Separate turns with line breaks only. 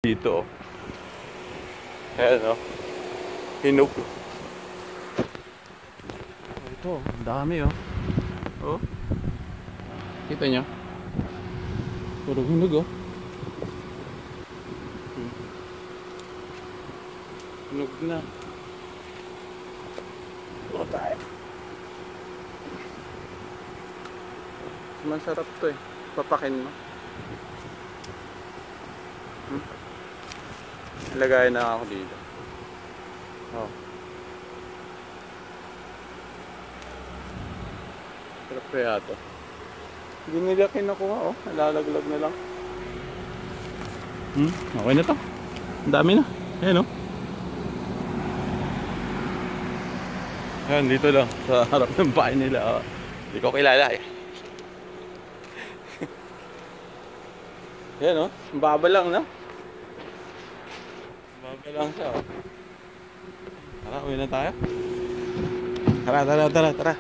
Dito, oh. Ayan, oh. Hinog. Ito, ang dami, oh. Oh. Kita nyo? Puro hinog, oh. Hinog na. O, tayo. Masarap to, eh. Papakin mo. Ilagay na ako dito. Oh. Sarap kaya to. Hindi nila kinukuha, oh. Nalalaglag na lang. Okay na to. Ang dami na. Ayan, oh. Ayan, dito lang. Sa harap ng bahay nila, oh. Hindi ko kilala, eh. Ayan, oh. Baba lang, no? Baba lang siya, oh. Tara, uwi na tayo. Tara.